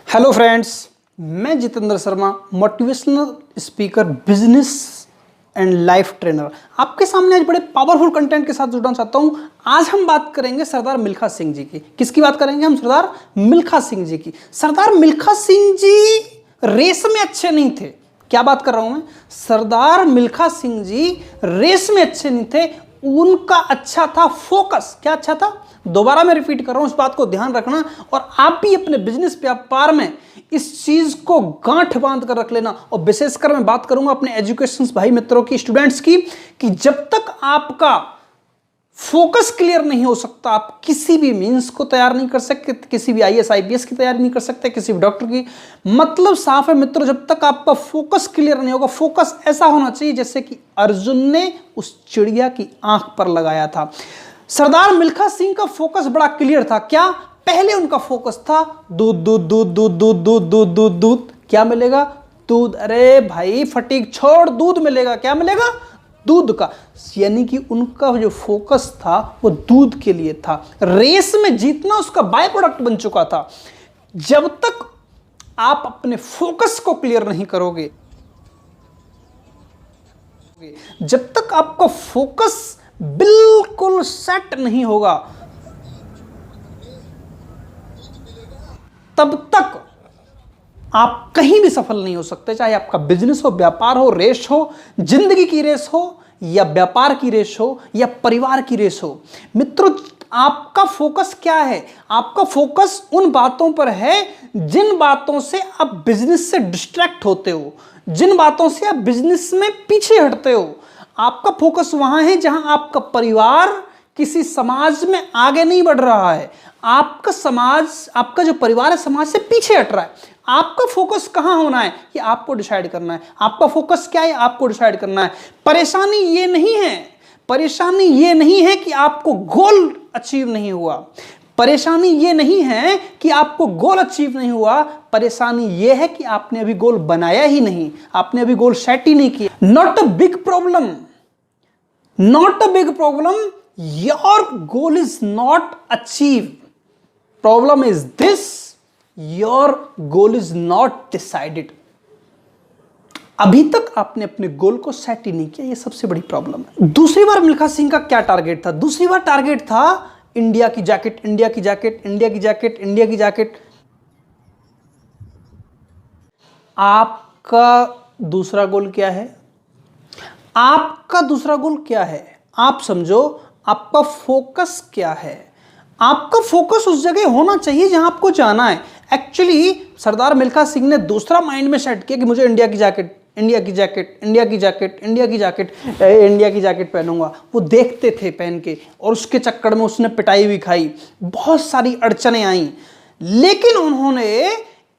Hello friends, मैं Jitendra Sharma, motivational speaker, business and life trainer, आपके सामने आज बड़े पावरफुल कंटेंट के साथ जुड़ना चाहता हूं। आज हम बात करेंगे सरदार मिल्खा सिंह जी की। किसकी बात करेंगे हम? सरदार मिल्खा सिंह जी की। सरदार मिल्खा सिंह जी रेस में अच्छे नहीं थे। क्या बात कर रहा हूं मैं? सरदार मिल्खा सिंह जी रेस में अच्छे नहीं थे, उनका अच्छा था फोकस। क्या अच्छा था? दोबारा मैं रिपीट कर रहा हूं, इस बात को ध्यान रखना और आप भी अपने बिजनेस व्यापार में इस चीज को गांठ बांध कर रख लेना। और विशेषकर मैं बात करूंगा अपने एजुकेशन भाई मित्रों की, स्टूडेंट्स की, कि जब तक आपका फोकस क्लियर नहीं हो सकता, आप किसी भी मींस को तैयार नहीं कर सकते, किसी भी आईएएस आईपीएस की तैयारी नहीं कर सकते, किसी भी डॉक्टर की। मतलब साफ है मित्रों, जब तक आपका फोकस क्लियर नहीं होगा। फोकस ऐसा होना चाहिए जैसे कि अर्जुन ने उस चिड़िया की आंख पर लगाया था। सरदार मिल्खा सिंह का फोकस बड़ा क्लियर था। क्या? पहले उनका फोकस था दूध दूध दूध दूध दूध दूध दूध दूध दूध। क्या मिलेगा? दूध। अरे भाई फटीक छोड़, दूध मिलेगा। क्या मिलेगा? दूध का। यानी कि उनका जो फोकस था वो दूध के लिए था। रेस में जीतना उसका बाय प्रोडक्ट बन चुका था। जब तक आप अपने फोकस को क्लियर नहीं करोगे, जब तक आपका फोकस बिल्कुल सेट नहीं होगा, तब तक आप कहीं भी सफल नहीं हो सकते। चाहे आपका बिजनेस हो, व्यापार हो, रेस हो, जिंदगी की रेस हो, या व्यापार की रेस हो, या परिवार की रेस हो। मित्रों, आपका फोकस क्या है? आपका फोकस उन बातों पर है जिन बातों से आप बिजनेस से डिस्ट्रैक्ट होते हो, जिन बातों से आप बिजनेस में पीछे हटते हो। आपका फोकस वहां है जहां आपका परिवार किसी समाज में आगे नहीं बढ़ रहा है। आपका समाज, आपका जो परिवार है, समाज से पीछे हट रहा है। आपका फोकस कहां होना है ये आपको डिसाइड करना है। आपका फोकस क्या है आपको डिसाइड करना है। परेशानी ये नहीं है, परेशानी ये नहीं है कि आपको गोल अचीव नहीं हुआ। परेशानी ये नहीं है कि आपको गोल अचीव नहीं हुआ। परेशानी ये है कि आपने अभी गोल बनाया ही नहीं, आपने अभी गोल सेट ही नहीं किया। Not a big problem, not a big problem, your goal is not achieve. Problem is this, your goal is not decided. अभी तक आपने अपने गोल को सेट ही नहीं किया, ये सबसे बड़ी प्रॉब्लम है। दूसरी बार मिल्खा सिंह का क्या टारगेट था? दूसरी बार टारगेट था इंडिया की जैकेट, इंडिया की जैकेट, इंडिया की जैकेट, इंडिया की जैकेट। आपका दूसरा गोल क्या है? आपका दूसरा गोल क्या है? आप समझो, आपका फोकस क्या है? आपका फोकस उस जगह होना चाहिए जहां आपको जाना है। एक्चुअली सरदार मिल्खा सिंह ने दूसरा माइंड में सेट किया कि मुझे इंडिया की जैकेट, इंडिया की जैकेट, इंडिया की जैकेट, इंडिया की जैकेट, इंडिया की जैकेट पहनूंगा। वो देखते थे पहन के, और उसके चक्कर में उसने पिटाई भी खाई, बहुत सारी अड़चने आई, लेकिन उन्होंने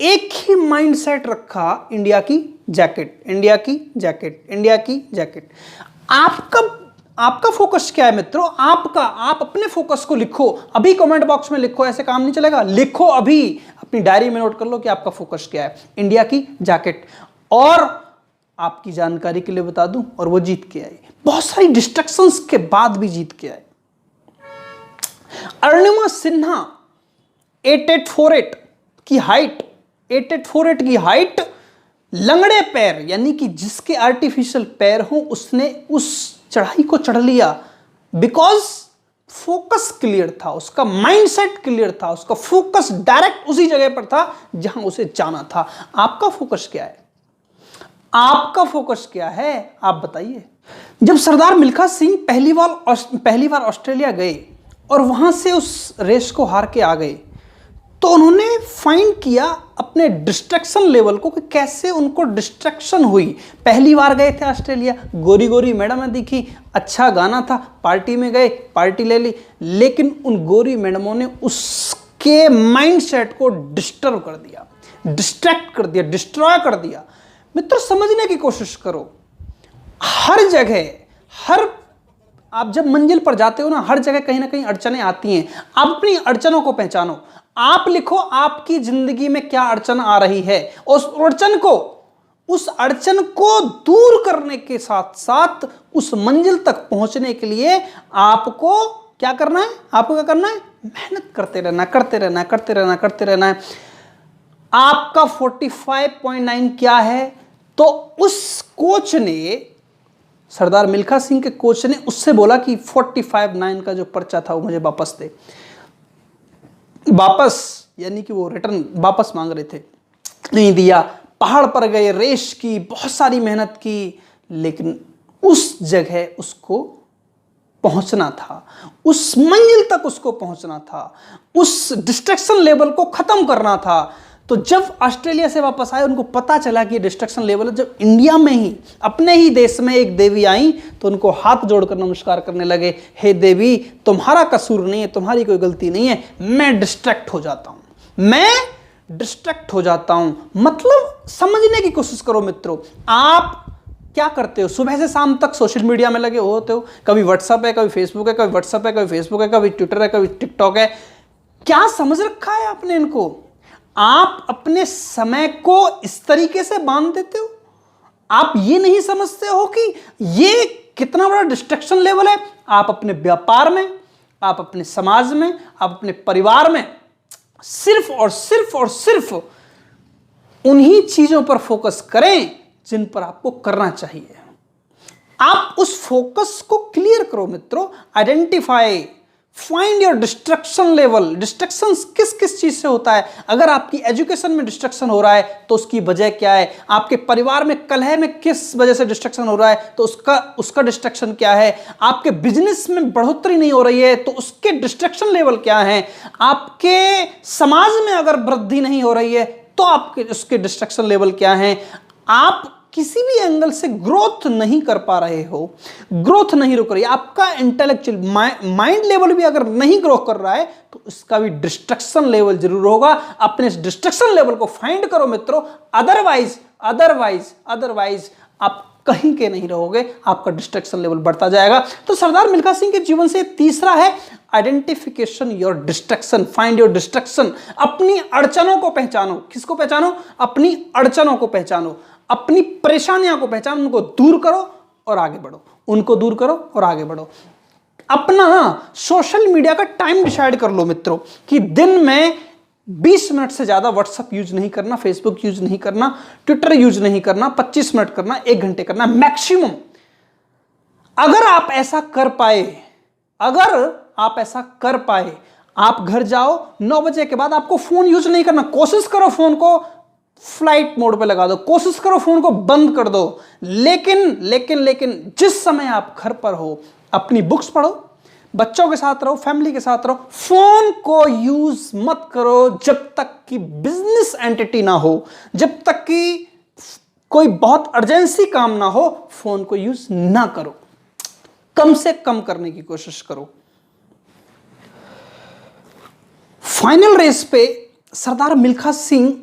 एक ही माइंड सेट रखा, इंडिया की जैकेट, इंडिया की जैकेट, इंडिया की जैकेट। आपका फोकस क्या है मित्रों? आप अपने फोकस को लिखो, अभी कमेंट बॉक्स में लिखो। ऐसे काम नहीं चलेगा, लिखो अभी, अपनी डायरी में नोट कर लो कि आपका फोकस क्या है। इंडिया की जैकेट। और आपकी जानकारी के लिए बता दूं, और वो जीत के आई, बहुत सारी डिस्ट्रैक्शंस के बाद भी जीत के आए। अरुणिमा सिन्हा 8848 की हाइट, 8848 की हाइट, लंगड़े पैर, यानी कि जिसके आर्टिफिशियल पैर हो, उसने उस चढ़ाई को चढ़ लिया। बिकॉज फोकस क्लियर था, उसका माइंडसेट क्लियर था, उसका फोकस डायरेक्ट उसी जगह पर था जहां उसे जाना था। आपका फोकस क्या है? आपका फोकस क्या है? आप बताइए। जब सरदार मिल्खा सिंह पहली बार ऑस्ट्रेलिया गए और वहां से उस रेस को हार के आ गए, तो उन्होंने फाइंड किया अपने डिस्ट्रैक्शन लेवल को कि कैसे उनको डिस्ट्रैक्शन हुई। पहली बार गए थे ऑस्ट्रेलिया, गोरी गोरी मैडम दिखी, अच्छा गाना था, पार्टी में गए, पार्टी ले ली, लेकिन उन गोरी मैडमों ने उसके माइंडसेट को डिस्टर्ब कर दिया, डिस्ट्रैक्ट कर दिया, डिस्ट्रॉय कर दिया। मित्रों, समझने की कोशिश करो। हर जगह, आप जब मंजिल पर जाते हो ना, हर जगह कहीं ना कहीं अड़चनें आती हैं। आप अपनी अड़चनों को पहचानो। आप लिखो आपकी जिंदगी में क्या अड़चन आ रही है, उस अड़चन को दूर करने के साथ साथ उस मंजिल तक पहुंचने के लिए आपको क्या करना है? आपको क्या करना है? मेहनत करते रहना, करते रहना, करते रहना, करते रहना है। आपका 45.9 क्या है? तो उस कोच ने, सरदार मिल्खा सिंह के कोच ने उससे बोला कि 45.9 का जो पर्चा था वो मुझे वापस दे। वापस यानी कि वो रिटर्न वापस मांग रहे थे, नहीं दिया। पहाड़ पर गए, रेस की, बहुत सारी मेहनत की, लेकिन उस जगह उसको पहुंचना था, उस मंजिल तक उसको पहुंचना था, उस डिस्ट्रैक्शन लेवल को खत्म करना था। तो जब ऑस्ट्रेलिया से वापस आए, उनको पता चला कि डिस्ट्रैक्शन लेवल, जब इंडिया में ही, अपने ही देश में एक देवी आई तो उनको हाथ जोड़कर नमस्कार करने लगे, हे देवी, तुम्हारा कसूर नहीं है, तुम्हारी कोई गलती नहीं है, मैं डिस्ट्रैक्ट हो जाता हूं, मैं डिस्ट्रैक्ट हो जाता हूं। मतलब समझने की कोशिश करो मित्रों, आप क्या करते हो? सुबह से शाम तक सोशल मीडिया में लगे होते हो, कभी व्हाट्सएप है, कभी फेसबुक है, कभी व्हाट्सएप है, कभी फेसबुक है, कभी ट्विटर है, कभी टिकटॉक है। क्या समझ रखा है आपने इनको? आप अपने समय को इस तरीके से बांध देते हो। आप ये नहीं समझते हो कि ये कितना बड़ा डिस्ट्रैक्शन लेवल है। आप अपने व्यापार में, आप अपने समाज में, आप अपने परिवार में सिर्फ और सिर्फ और सिर्फ उन्हीं चीजों पर फोकस करें जिन पर आपको करना चाहिए। आप उस फोकस को क्लियर करो मित्रों। Identify, find your destruction level. Destruction किस किस चीज से होता है? अगर आपकी एजुकेशन में डिस्ट्रक्शन हो रहा है तो उसकी वजह क्या है? आपके परिवार में कलह में किस वजह से डिस्ट्रक्शन हो रहा है तो उसका डिस्ट्रक्शन क्या है? आपके बिजनेस में बढ़ोतरी नहीं हो रही है तो उसके डिस्ट्रक्शन लेवल क्या है? आपके समाज में अगर वृद्धि नहीं हो रही है तो आपके उसके डिस्ट्रक्शन लेवल क्या है? आप किसी भी एंगल से ग्रोथ नहीं कर पा रहे हो, ग्रोथ नहीं रुक रही, आपका इंटेलेक्चुअल माइंड लेवल भी अगर नहीं ग्रो कर रहा है तो इसका भी डिस्ट्रक्शन लेवल जरूर होगा। अपने इस डिस्ट्रक्शन लेवल को फाइंड करो मित्रों, अदरवाइज आप कहीं के नहीं रहोगे, आपका डिस्ट्रक्शन लेवल बढ़ता जाएगा। तो सरदार मिल्खा सिंह के जीवन से तीसरा है identification your destruction, find your destruction. अपनी अड़चनों को पहचानो। किसको पहचानो? अपनी अड़चनों को पहचानो, अपनी परेशानियों को पहचानो, उनको दूर करो और आगे बढ़ो, उनको दूर करो और आगे बढ़ो। अपना सोशल मीडिया का टाइम डिसाइड कर लो मित्रों कि दिन में 20 मिनट से ज्यादा व्हाट्सएप यूज नहीं करना, फेसबुक यूज नहीं करना, ट्विटर यूज नहीं करना, 25 मिनट करना, 1 घंटे करना मैक्सिमम। अगर आप ऐसा कर पाए, आप घर जाओ, 9 बजे के बाद आपको फोन यूज नहीं करना। कोशिश करो फोन को फ्लाइट मोड पे लगा दो, कोशिश करो फोन को बंद कर दो। लेकिन जिस समय आप घर पर हो, अपनी बुक्स पढ़ो, बच्चों के साथ रहो, फैमिली के साथ रहो। फोन को यूज मत करो जब तक कि बिजनेस एंटिटी ना हो, जब तक कि कोई बहुत अर्जेंसी काम ना हो, फोन को यूज ना करो, कम से कम करने की कोशिश करो। फाइनल रेस पे सरदार मिल्खा सिंह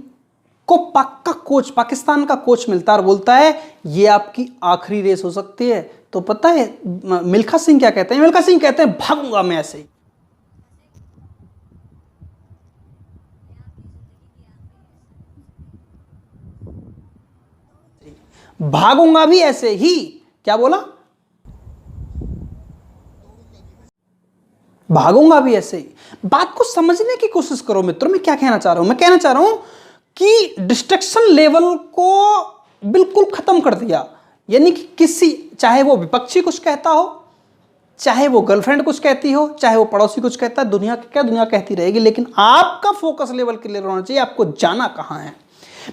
को पाकिस्तान का कोच मिलता है और बोलता है ये आपकी आखिरी रेस हो सकती है। तो पता है मिल्खा सिंह क्या कहते हैं? मिल्खा सिंह कहते हैं भागूंगा मैं ऐसे ही, भागूंगा भी ऐसे ही। क्या बोला? भागूंगा भी ऐसे ही। बात को समझने की कोशिश करो मित्रों। मैं क्या कहना चाह रहा हूं? मैं कहना चाह रहा हूं कि डिस्ट्रक्शन लेवल को बिल्कुल खत्म कर दिया। यानी कि किसी, चाहे वो विपक्षी कुछ कहता हो, चाहे वो गर्लफ्रेंड कुछ कहती हो, चाहे वो पड़ोसी कुछ कहता है, दुनिया क्या दुनिया कहती रहेगी, लेकिन आपका फोकस लेवल क्लियर होना चाहिए। आपको जाना कहां है।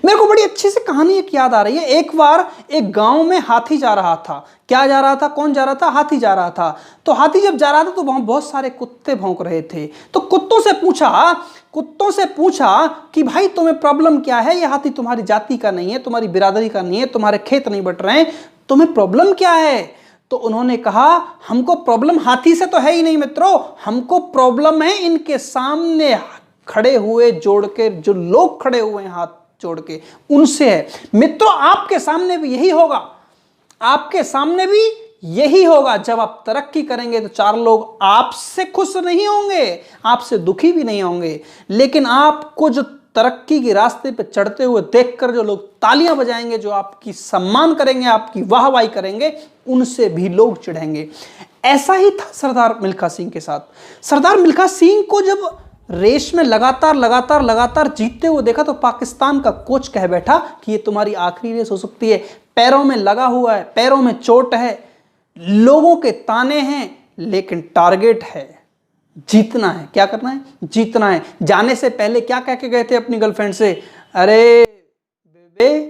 मेरे को बड़ी अच्छी सी कहानी एक याद आ रही है। एक बार एक गांव में हाथी जा रहा था। क्या जा रहा था? कौन जा रहा था? हाथी जा रहा था। तो हाथी जब जा रहा था तो वहां बहुत सारे कुत्ते भौंक रहे थे। तो कुत्तों से पूछा कि भाई तुम्हें प्रॉब्लम क्या है? ये हाथी तुम्हारी जाति का नहीं है, तुम्हारी बिरादरी का नहीं है, तुम्हारे खेत नहीं बट रहे हैं, तुम्हें प्रॉब्लम क्या है? तो उन्होंने कहा हमको प्रॉब्लम हाथी से तो है ही नहीं मित्रों, हमको प्रॉब्लम है इनके सामने खड़े हुए जोड़ के, जो लोग खड़े हुए हैं हाथ जोड़ के, उनसे है। मित्रों आपके सामने भी यही होगा, आपके सामने भी यही होगा। जब आप तरक्की करेंगे तो 4 लोग आपसे खुश नहीं होंगे, आपसे दुखी भी नहीं होंगे, लेकिन आपको जो तरक्की के रास्ते पे चढ़ते हुए देखकर जो लोग तालियां बजाएंगे, जो आपकी सम्मान करेंगे, आपकी वाहवाही करेंगे, उनसे भी लोग चिढ़ेंगे। ऐसा ही था सरदार मिल्खा सिंह के साथ। सरदार मिल्खा सिंह को जब रेस में लगातार लगातार लगातार जीतते हुए देखा तो पाकिस्तान का कोच कह बैठा कि ये तुम्हारी आखिरी रेस हो सकती है। पैरों में लगा हुआ है, पैरों में चोट है, लोगों के ताने हैं, लेकिन टारगेट है, जीतना है। क्या करना है? जीतना है। जाने से पहले क्या कह के गए थे अपनी गर्लफ्रेंड से? अरे बेबे,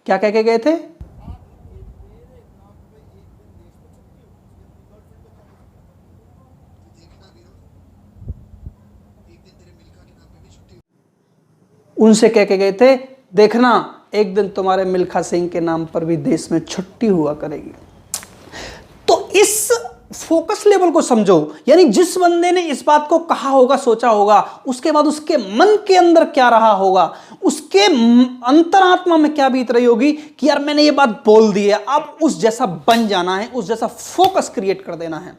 क्या कह के गए थे? उनसे कह के गए थे, देखना एक दिन तुम्हारे मिल्खा सिंह के नाम पर भी देश में छुट्टी हुआ करेगी। तो इस फोकस लेवल को समझो, यानी जिस बंदे ने इस बात को कहा होगा, सोचा होगा, उसके बाद उसके मन के अंदर क्या रहा होगा, उसके अंतरात्मा में क्या बीत रही होगी कि यार मैंने ये बात बोल दी है, अब उस जैसा बन जाना है, उस जैसा फोकस क्रिएट कर देना है।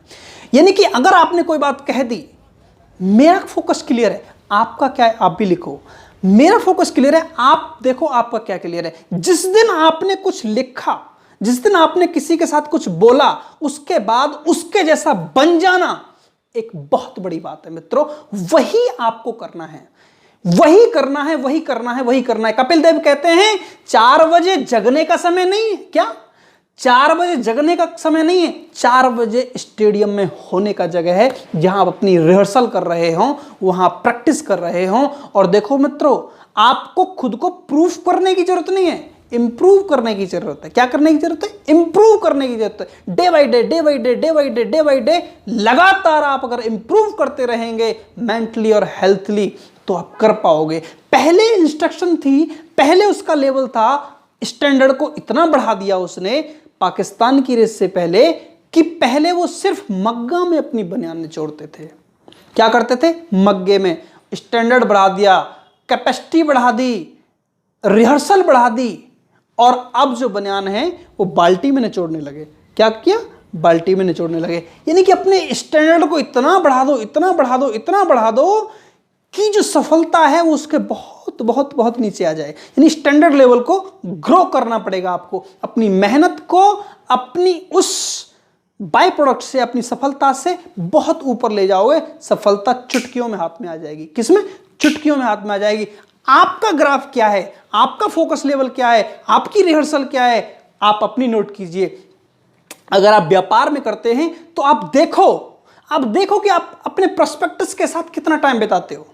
यानी कि अगर आपने कोई बात कह दी, मेरा फोकस क्लियर है, आपका क्या है आप भी लिखो। मेरा फोकस क्लियर है, आप देखो आपका क्या क्लियर है। जिस दिन आपने कुछ लिखा, जिस दिन आपने किसी के साथ कुछ बोला, उसके बाद उसके जैसा बन जाना एक बहुत बड़ी बात है मित्रों। वही आपको करना है, वही करना है, वही करना है, वही करना है। कपिल देव कहते हैं 4 बजे जगने का समय नहीं है। क्या 4 बजे जगने का समय नहीं है? 4 बजे स्टेडियम में होने का जगह है, जहां आप अपनी रिहर्सल कर रहे हो, वहां प्रैक्टिस कर रहे हो। और देखो मित्रों, आपको खुद को प्रूफ करने की जरूरत नहीं है, इंप्रूव करने की जरूरत है। क्या करने की जरूरत है? इंप्रूव करने की जरूरत है। Day by day, day by day, day by day, day by day लगातार आप अगर इंप्रूव करते रहेंगे मेंटली और हेल्थली, तो आप कर पाओगे। पहले इंस्ट्रक्शन थी, पहले उसका लेवल था, स्टैंडर्ड को इतना बढ़ा दिया उसने पाकिस्तान की रेस से पहले कि पहले वो सिर्फ मग्गा में अपनी बनियान निचोड़ते थे। क्या करते थे? मग्गे में। स्टैंडर्ड बढ़ा दिया, कैपेसिटी बढ़ा दी, रिहर्सल बढ़ा दी, और अब जो बनियान है वो बाल्टी में निचोड़ने लगे। क्या किया? बाल्टी में निचोड़ने लगे। यानी कि अपने स्टैंडर्ड को इतना बढ़ा दो, इतना बढ़ा दो, इतना बढ़ा दो कि जो सफलता है वो उसके बहुत बहुत बहुत नीचे आ जाए। यानी स्टैंडर्ड लेवल को ग्रो करना पड़ेगा आपको, अपनी मेहनत को अपनी उस बाय प्रोडक्ट से, अपनी सफलता से बहुत ऊपर ले जाओगे। सफलता चुटकियों में हाथ में आ जाएगी। किसमें? चुटकियों में हाथ में आ जाएगी। आपका ग्राफ क्या है, आपका फोकस लेवल क्या है, आपकी रिहर्सल क्या है, आप अपनी नोट कीजिए। अगर आप व्यापार में करते हैं तो आप देखो कि आप अपने प्रोस्पेक्टस के साथ कितना टाइम बिताते हो।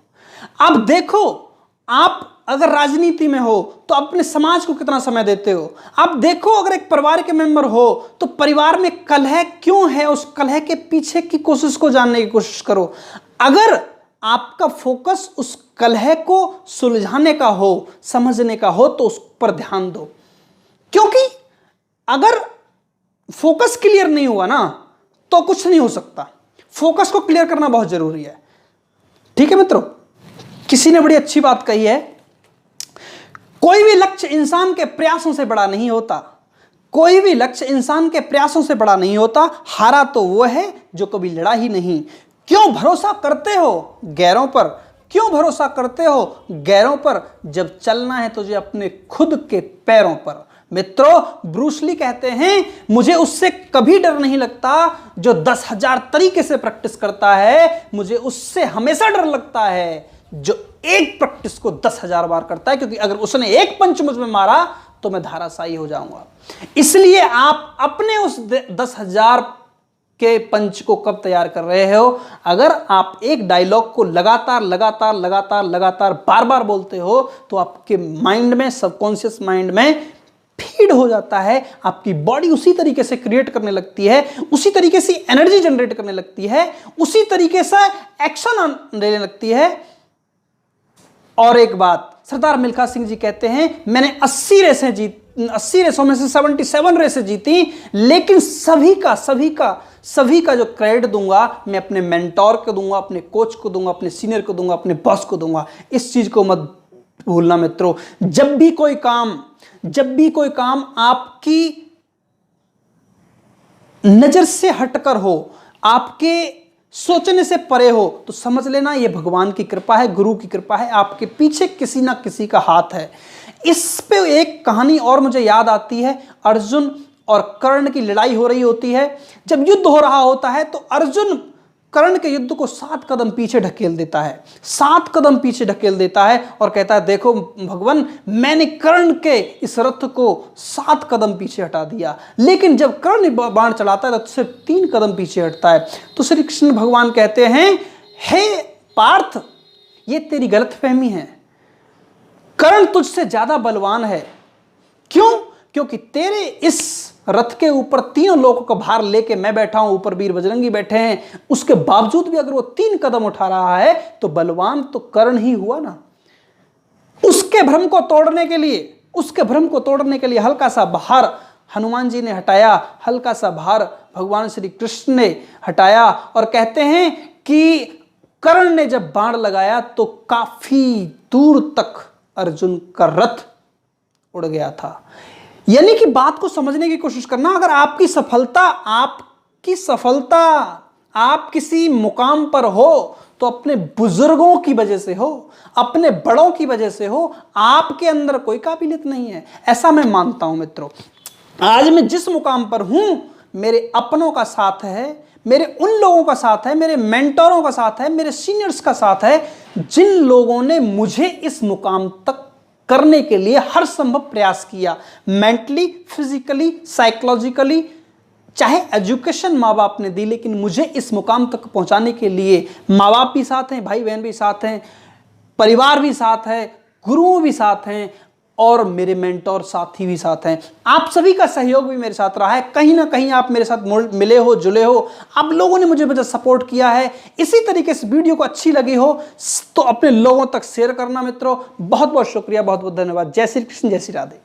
आप देखो, आप अगर राजनीति में हो तो अपने समाज को कितना समय देते हो। आप देखो, अगर एक परिवार के मेंबर हो तो परिवार में कलह क्यों है, उस कलह के पीछे की कोशिश को जानने की कोशिश करो। अगर आपका फोकस उस कलह को सुलझाने का हो, समझने का हो, तो उस पर ध्यान दो। क्योंकि अगर फोकस क्लियर नहीं हुआ ना तो कुछ नहीं हो सकता। फोकस को क्लियर करना बहुत जरूरी है। ठीक है मित्रों, किसी ने बड़ी अच्छी बात कही है, कोई भी लक्ष्य इंसान के प्रयासों से बड़ा नहीं होता। कोई भी लक्ष्य इंसान के प्रयासों से बड़ा नहीं होता। हारा तो वो है जो कभी लड़ा ही नहीं। क्यों भरोसा करते हो गैरों पर? क्यों भरोसा करते हो गैरों पर, जब चलना है तुझे अपने खुद के पैरों पर। मित्रों, ब्रूस ली कहते हैं, मुझे उससे कभी डर नहीं लगता जो 10,000 तरीके से प्रैक्टिस करता है, मुझे उससे हमेशा डर लगता है जो एक प्रैक्टिस को 10,000 बार करता है, क्योंकि अगर उसने एक पंच मुझ में मारा तो मैं धाराशायी हो जाऊंगा। इसलिए आप अपने उस 10,000 के पंच को कब तैयार कर रहे हो? अगर आप एक डायलॉग को लगातार लगातार लगातार लगातार बार बार बोलते हो तो आपके माइंड में, सबकॉन्शियस माइंड में फीड हो जाता है। आपकी बॉडी उसी तरीके से क्रिएट करने लगती है, उसी तरीके से एनर्जी जनरेट करने लगती है, उसी तरीके से एक्शन लेने लगती है। और एक बात, सरदार मिल्खा सिंह जी कहते हैं, मैंने 80 रेसों में से 77 रेसें जीती, लेकिन सभी का जो क्रेडिट दूंगा मैं अपने मेंटोर को दूंगा, अपने कोच को दूंगा, अपने सीनियर को दूंगा, अपने बॉस को दूंगा। इस चीज को मत भूलना मित्रों। जब भी कोई काम आपकी नजर से हटकर हो, आपके सोचने से परे हो, तो समझ लेना ये भगवान की कृपा है, गुरु की कृपा है, आपके पीछे किसी ना किसी का हाथ है। इस पे एक कहानी और मुझे याद आती है। अर्जुन और कर्ण की लड़ाई हो रही होती है। जब युद्ध हो रहा होता है तो अर्जुन कर्ण के युद्ध को 7 कदम पीछे ढकेल देता है, 7 कदम पीछे ढकेल देता है और कहता है देखो भगवान, मैंने कर्ण के इस रथ को 7 कदम पीछे हटा दिया। लेकिन जब कर्ण बाण चलाता है तो सिर्फ 3 कदम पीछे हटता है। तो श्री कृष्ण भगवान कहते हैं, हे पार्थ, ये तेरी गलतफहमी है, कर्ण तुझसे ज्यादा बलवान है। क्यों? क्योंकि तेरे इस रथ के ऊपर 3 लोगों का भार लेके मैं बैठा हूं, ऊपर वीर बजरंगी बैठे हैं, उसके बावजूद भी अगर वो 3 कदम उठा रहा है तो बलवान तो कर्ण ही हुआ ना। उसके भ्रम को तोड़ने के लिए हल्का सा भार हनुमान जी ने हटाया, हल्का सा भार भगवान श्री कृष्ण ने हटाया और कहते हैं कि कर्ण ने जब बाण लगाया तो काफी दूर तक अर्जुन का रथ उड़ गया था। यानी कि बात को समझने की कोशिश करना, अगर आपकी सफलता आप किसी मुकाम पर हो तो अपने बुजुर्गों की वजह से हो, अपने बड़ों की वजह से हो, आपके अंदर कोई काबिलियत नहीं है, ऐसा मैं मानता हूं मित्रों। आज मैं जिस मुकाम पर हूं, मेरे अपनों का साथ है, मेरे उन लोगों का साथ है, मेरे मेंटरों का साथ है, मेरे सीनियर्स का साथ है, जिन लोगों ने मुझे इस मुकाम तक करने के लिए हर संभव प्रयास किया, मेंटली, फिजिकली, साइकोलॉजिकली। चाहे एजुकेशन माँ बाप ने दी, लेकिन मुझे इस मुकाम तक पहुंचाने के लिए माँ बाप भी साथ हैं, भाई बहन भी साथ हैं, परिवार भी साथ है, गुरुओं भी साथ हैं और मेरे मेंटोर साथी भी साथ हैं। आप सभी का सहयोग भी मेरे साथ रहा है, कहीं ना कहीं आप मेरे साथ मिले हो, जुले हो, आप लोगों ने मुझे वजह सपोर्ट किया है। इसी तरीके से वीडियो को अच्छी लगी हो तो अपने लोगों तक शेयर करना मित्रों। बहुत बहुत शुक्रिया, बहुत बहुत धन्यवाद। जय श्री कृष्ण, जय श्री राधे।